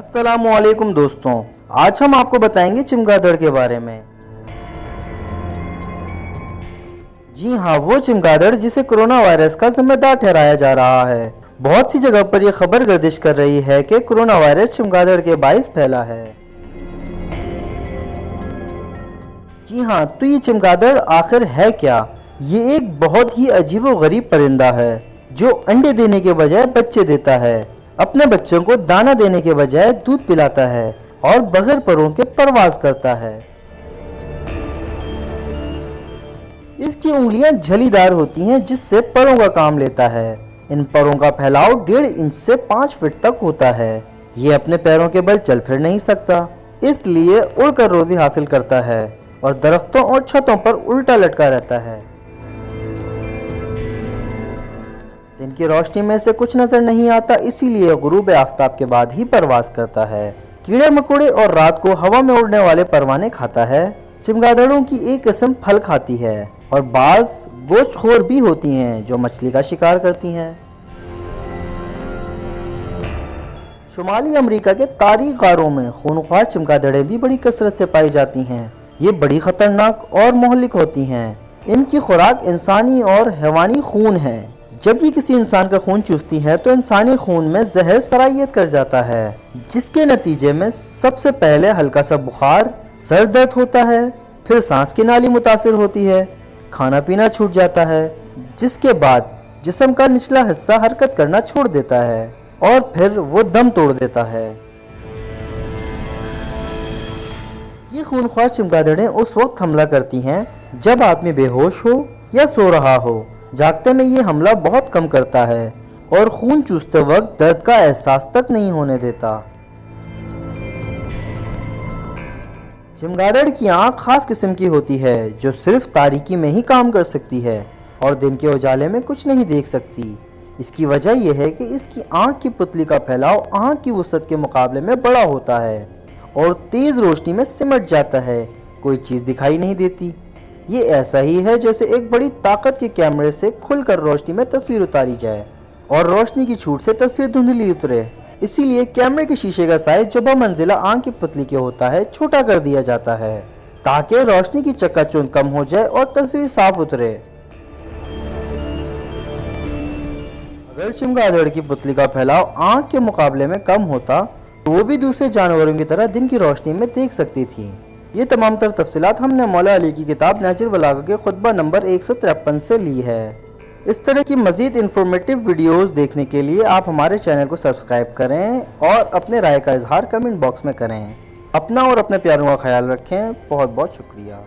अस्सलामुअलैकुम दोस्तों, आज हम आपको बताएंगे चमगादड़ के बारे में। जी हाँ, वो चमगादड़ जिसे कोरोना वायरस का जिम्मेदार ठहराया जा रहा है। बहुत सी जगह पर यह खबर गर्दिश कर रही है कि कोरोना वायरस चमगादड़ के बाइस फैला है। जी हाँ, तो ये चमगादड़ आखिर है क्या? ये एक बहुत ही अजीब व गरीब परिंदा है जो अंडे देने के बजाय बच्चे देता है। अपने बच्चों को दाना देने के बजाय दूध पिलाता है और बगैर परों के परवाज करता है। इसकी उंगलियां झलीदार होती हैं जिससे परों का काम लेता है। इन परों का फैलाव 1.5 इंच से 5 फीट तक होता है। ये अपने पैरों के बल चल फिर नहीं सकता, इसलिए उड़कर रोजी हासिल करता है और दरख्तों और छतों पर उल्टा लटका रहता है। दिन की रोशनी में से कुछ नजर नहीं आता, इसीलिए गुरूब आफ्ताब के बाद ही परवास करता है। कीड़े मकोड़े और रात को हवा में उड़ने वाले परवाने खाता है। चमगादड़ों की एक किस्म फल खाती है और बाज गोश्तखोर भी होती हैं जो मछली का शिकार करती हैं। शुमाली अमेरिका के तारीख गारों में खूनख्वार चमगादड़ें भी बड़ी कसरत से पाई जाती हैं। ये बड़ी खतरनाक और मोहलिक होती हैं। इनकी खुराक इंसानी और हैवानी खून है। जब ये किसी इंसान का खून चूसती है तो इंसानी खून में जहर सरायत कर जाता है, जिसके नतीजे में सबसे पहले हल्का सा बुखार, सर दर्द होता है, फिर सांस की नाली मुतासिर होती है, खाना पीना छूट जाता है, जिसके बाद जिस्म का निचला हिस्सा हरकत करना छोड़ देता है और फिर वो दम तोड़ देता है। ये खूनख्वार चमगादड़ें उस वक्त हमला करती हैं जब आदमी बेहोश हो या सो रहा हो। जागते में ये हमला बहुत कम करता है और खून चूसते वक्त दर्द का एहसास तक नहीं होने देता। चमगादड़ की आंख खास किस्म की होती है जो सिर्फ तारीकी में ही काम कर सकती है और दिन के उजाले में कुछ नहीं देख सकती। इसकी वजह यह है कि इसकी आंख की पुतली का फैलाव आंख की वसअत के मुकाबले में बड़ा होता है और तेज रोशनी में सिमट जाता है, कोई चीज़ दिखाई नहीं देती। ये ऐसा ही है जैसे एक बड़ी ताकत के कैमरे से खुलकर रोशनी में तस्वीर उतारी जाए और रोशनी की छूट से तस्वीर धुंधली उतरे। इसीलिए कैमरे के शीशे का साइज जो बमंजिला आंख की पुतली के होता है छोटा कर दिया जाता है ताकि रोशनी की चकाचौंध कम हो जाए और तस्वीर साफ उतरे। अगर चमगादड़ की पुतली का फैलाव आंख के मुकाबले में कम होता तो वो भी दूसरे जानवरों की तरह दिन की रोशनी में देख सकती थी। ये तमाम तर तफसीलात हमने मौला अली की किताब नहजुल बलागा के खुतबा नंबर 153 से ली है। इस तरह की मज़ीद इंफॉर्मेटिव वीडियोस देखने के लिए आप हमारे चैनल को सब्सक्राइब करें और अपने राय का इजहार कमेंट बॉक्स में करें। अपना और अपने प्यारों का ख्याल रखें। बहुत बहुत शुक्रिया।